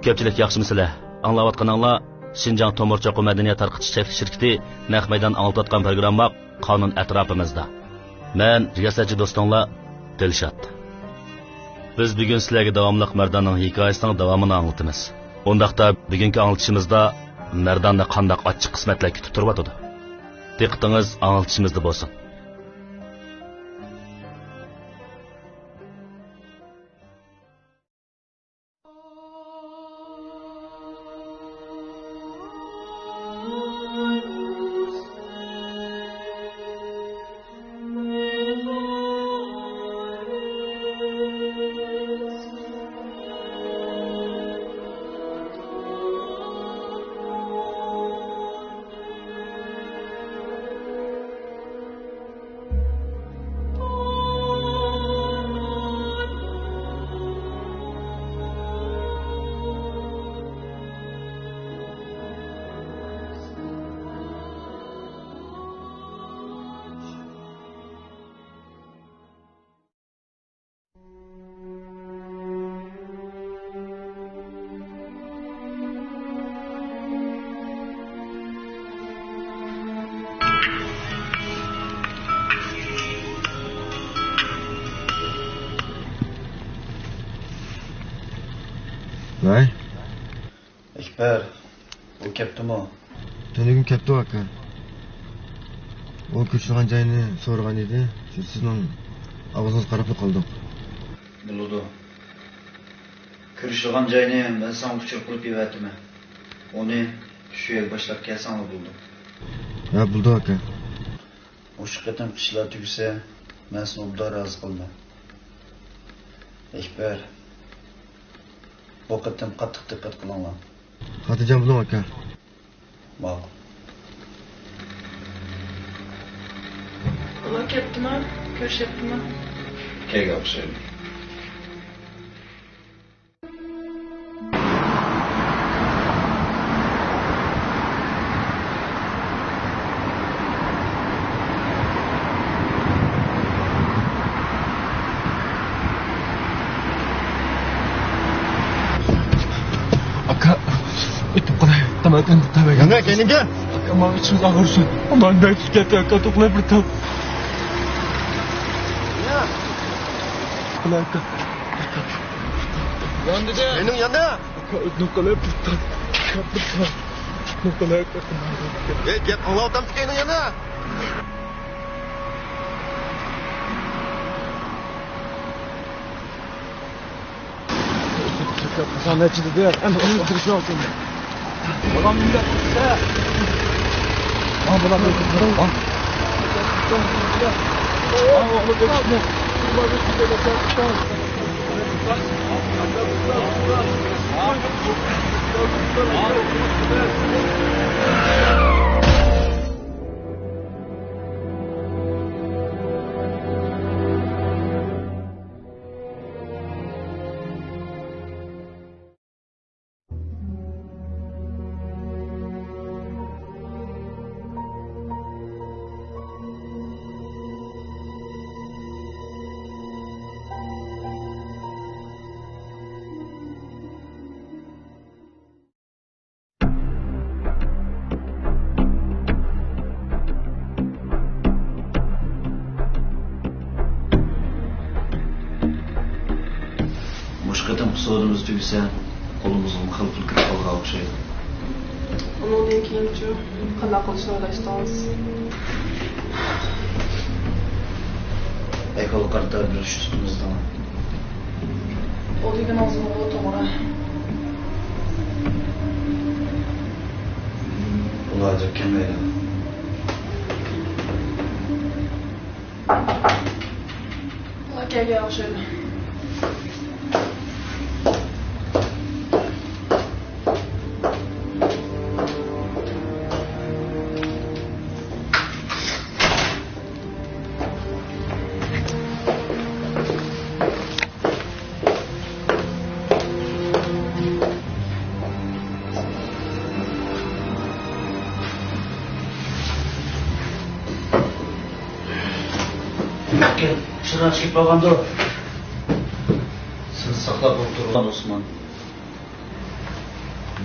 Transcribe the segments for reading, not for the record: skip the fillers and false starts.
Ko'pchilik yaxshimisizlar? Anglayotganinglar Şinjan Tomir cho'qi madaniyat tarqitish shirkati naq maydon anglatayotgan programma qonun atrofimizda. Men riyosatchi do'stinglar Dilshod. Biz bugun sizlarga davomli Mardanning hikoyasining davomini anglatamiz. Undaqda bugungi anglatishimizda Mardonni qanday ochiq qismatlar kutib turibdi. Diqqatingiz anglatishimizda bo'lsin. Vay. Ekber, o kaptimi? Tunugim kapti aka. O ko'chirgan joyini so'ragan edi. Sizning og'zingiz qarab qoldim. Bo'ldi. Ko'chirgan joyini men sana uçurup qilib berdim. Onu shu yer boshlab kelsam bo'ldi. Ha, bo'ldi aka. O'sha qatam qishlar tugsa, men seni obda rozi qildim. Ekber, bu qatam qattiq diqqat qilinglar. Xotirjam bo'ling aka. Ma'qul. Ular ketdimi? Ko'rishyaptimi? Kelga o'xshaydi. Yana kendinge. Ama içimiz ağırsın. Aman ben tüketi katıkla bir tam. Ya. Kulakta. Yandı de. Benim yandı. Nukala bir tam. Kapı. Nukala kapı. Gel Allah'tan tükenin yanına. Sana içinde de. Ama onu kırışma olsun. Ulan millet size. Ulan bir kırın. Ulan oğlum geçme. Ulan bir kırın. Qatam hisobimiz tugsa, qo'limizga xilpil kirib qolgan o'xshaydi. Undan keyinchi qanday qilishni o'ylashdingiz? Ekol qarta bir üstümüzden. O degan o'zini to'g'ri. Ularga kelmaydi. Ular kelgan o'xshaydi. Şuradan çıkıp bakandı. Siz saklap oturun Osman.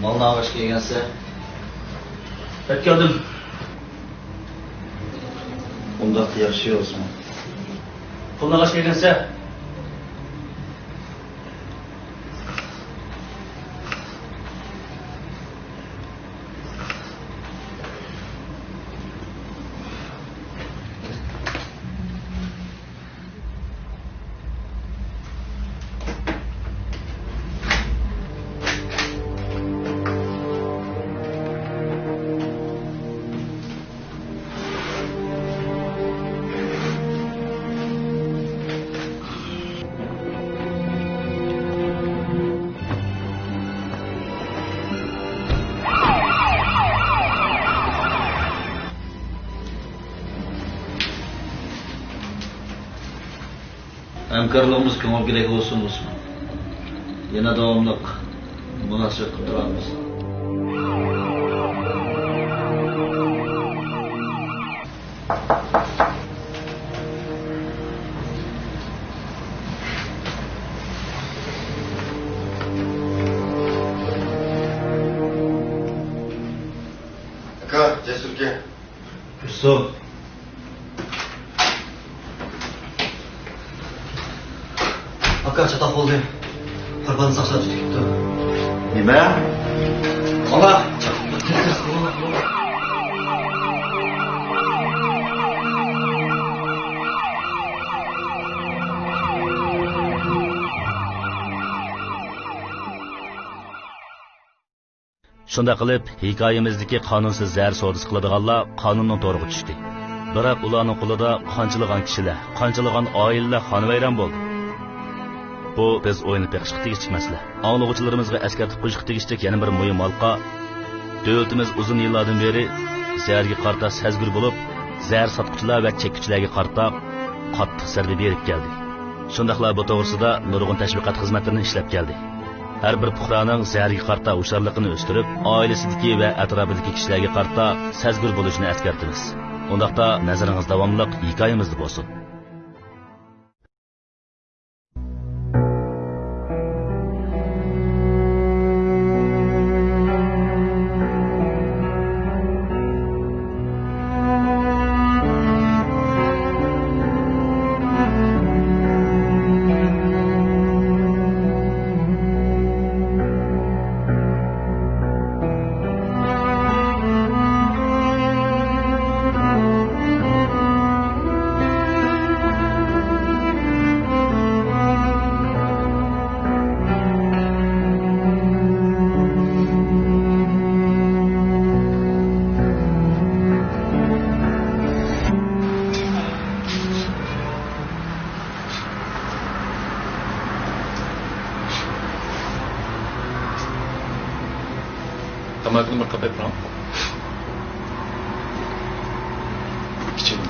Malını ağaç gelgense. Hep geldim. Bunda da yaxşı olsun. Puluna kaç gelgense. Hamkorligimiz ko'ngilga olsun Osman. Yana davomliq munosabat qilib turamiz. Aka, Cesurga. Yusuf. Aka çatak oldu. Kurbanı saksa tuttu. Nima? Allah! Shunda qilib, hikoyamizdagi qonunsiz zahar savdosi qiladiganlar qonunning to'rig'i tushdi. Biroq ularning qo'lida qanchalagan kishilar, qanchalagan oilalar xonavayron bo'ldi. Bu biz o'yinib beqishga tegishli masala. Anglag'uvchilarimizga eskartib qo'yishga tegishli yana bir muhim halqa. Davlatimiz uzun yillardan beri zaharga qarta sezgir bo'lib, zahar sotquchilar va chekuvchilarga qarta qattiq zarba berib keldi. Shundaqla bu to'g'risida nurg'un tashviqot xizmatlarini ishlab keldi. Har bir puhraning zaharga qarta hushyorligini o'stirib, oilasidagi va atrofidagi kishilarga qarta sezgir bo'lishini eskartamiz. Undaqda nazaringiz davomli hikoyamizda bo'lsin. Damakını bir kapı yapalım. İçelim.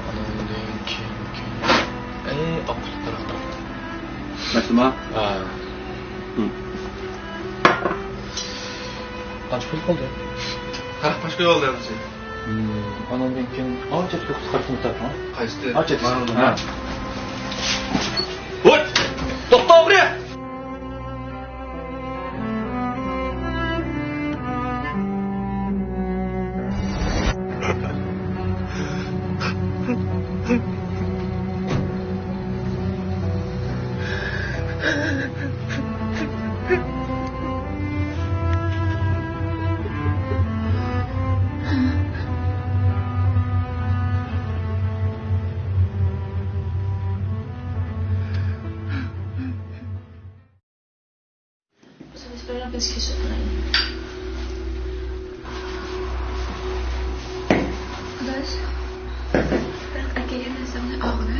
Anamdan kim? Aklı tarafta. Nasıl mı? Ha. Kaç pul oldu? Qirq başka yol yapacak. Anamdan kim? Aa, çek yok, sıkartını tarafına. Qaysi? Aa, çek. Ha. Oy! To'xta buraya! Så vi spelar fiskesupporna in. Kudus, bırak akıllı sana ağını.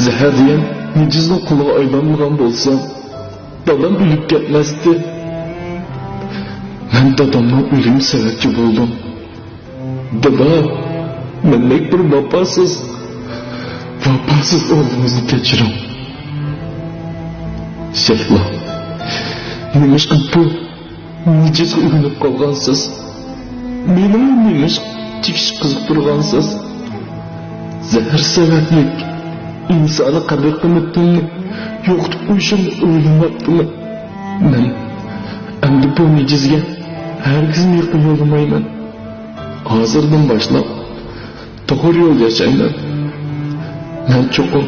zahar degan nejizning quliga aylanmagan bo'lsam, dadam o'lib ketmasdi. Men dadamning o'limi sababchi bo'ldim. Dada, mendek bir vafosiz o'g'lingizni kechiring. Shayxla, nimishqa bu nejizga urinib qolgansiz? Mening nimish chiqish qiziq turgansiz? Zahar sabablik insonni qabul qilibdimi? Yo'qdib qo'yishimni o'ylamabdimi? Men endi bu nejizga hargiz yaqin yo'lamayman. Hozirdan boshlab to'g'ri yo'l yashayman. Men cho'qim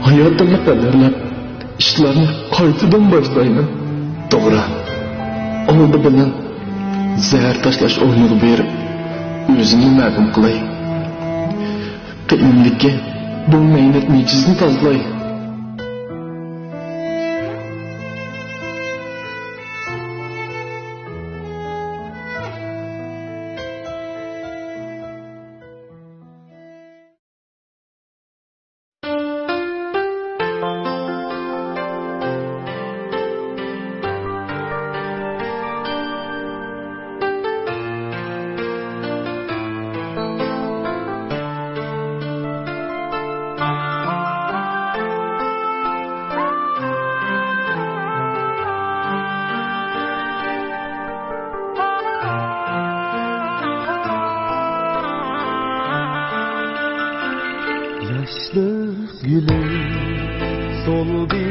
hayotimni qadrlab ishlarni qaytadan boshlayman. To'g'ri. Oldi bilan zahar tashlash o'rniga berib o'zimni ma'lum qilay. Qiyinlikka bu mehnat nejizni tozalay. Yaşlık gülüm soldu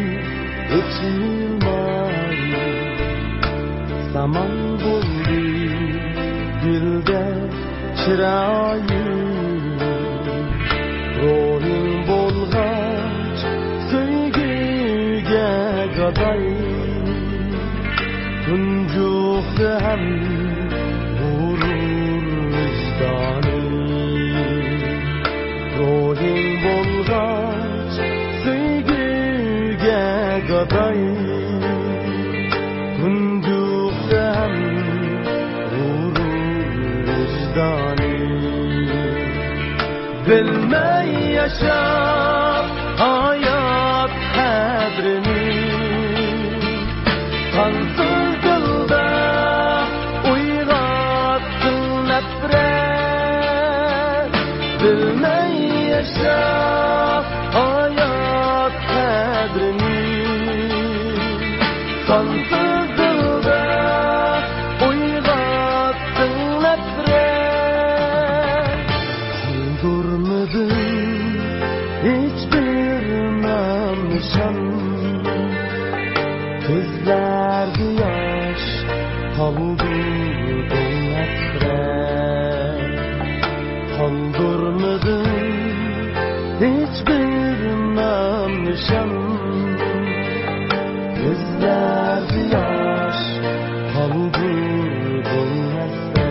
içilmayı, zaman buldu gülde çırayı. Ruhum bolgaç söygüge gaday, tuncuklu hem vurur vicdanı. Ruhum bolgaç söygüge gaday, tuncuklu hem vurur vicdanı. Bilmey yaşap hayat kadrini, kansız dilde uygattın nefret. Bilmey yaşap hayat kadrini, kansız dilde uygattın nefret. Durmadım hiçbir namnişan, gözlerde yaş kaldırdım nefret. Kaldırmadım hiçbir namnişan, gözlerde yaş kaldırdım nefret.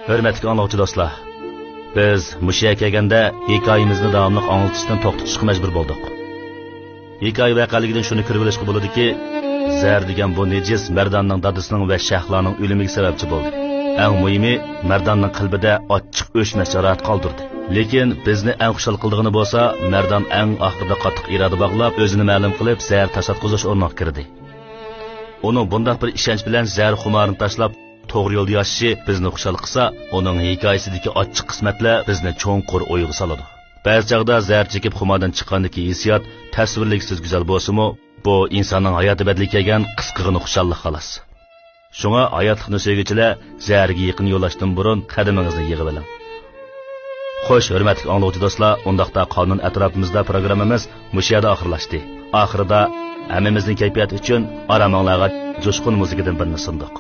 Hörmətli anlıqçı dostlar, biz muşiyə kelgəndə hekayemizni davamlıq anlatışdan toxtatışqa məcbur bolduq. Hekayə vəqəligidən şunu kirib olishqa bo'ladi ki, zər degan bu nejiz Mərdanның dadısının və Şəhlanın ölümüge səbəbçi boldu. Ən mühimi, Mərdanның qəlbində açıq o'chmas jarohat qoldirdi. Lekin bizni ən xushal qildigini bo'lsa, Mərdan ən axırda qattiq iroda bog'lab, o'zini ma'lum qilib, zər tasatquzish o'rniga kirdi. Uning bunday bir ishonch bilan zər xumarini tashlab to'g'ri yo'lda yashashi bizni xushal qilsa, uning hikoyasidagi ochiq qismatlar bizni cho'nqur o'yga soladi. Ba'zi chaqda zar chekib xumadan chiqqandagi hissiyot tasvirliksiz go'zal bo'lsa-mu, bu insonning hayoti badli kelgan qisqig'ini xushallik xolos. Shunga hayotlikni sevgichilar zarga yaqin yo'lashdan burun qadamingizni yig'ib oling. Xo'sh, hurmatli angluvchi do'stlar, undaqda qonun atrofimizda programmamiz mush yerda oxirlashdi. Oxirida hammamizning kayfiyati uchun aramanglarga jo'shqin muzikadan birini sundiq.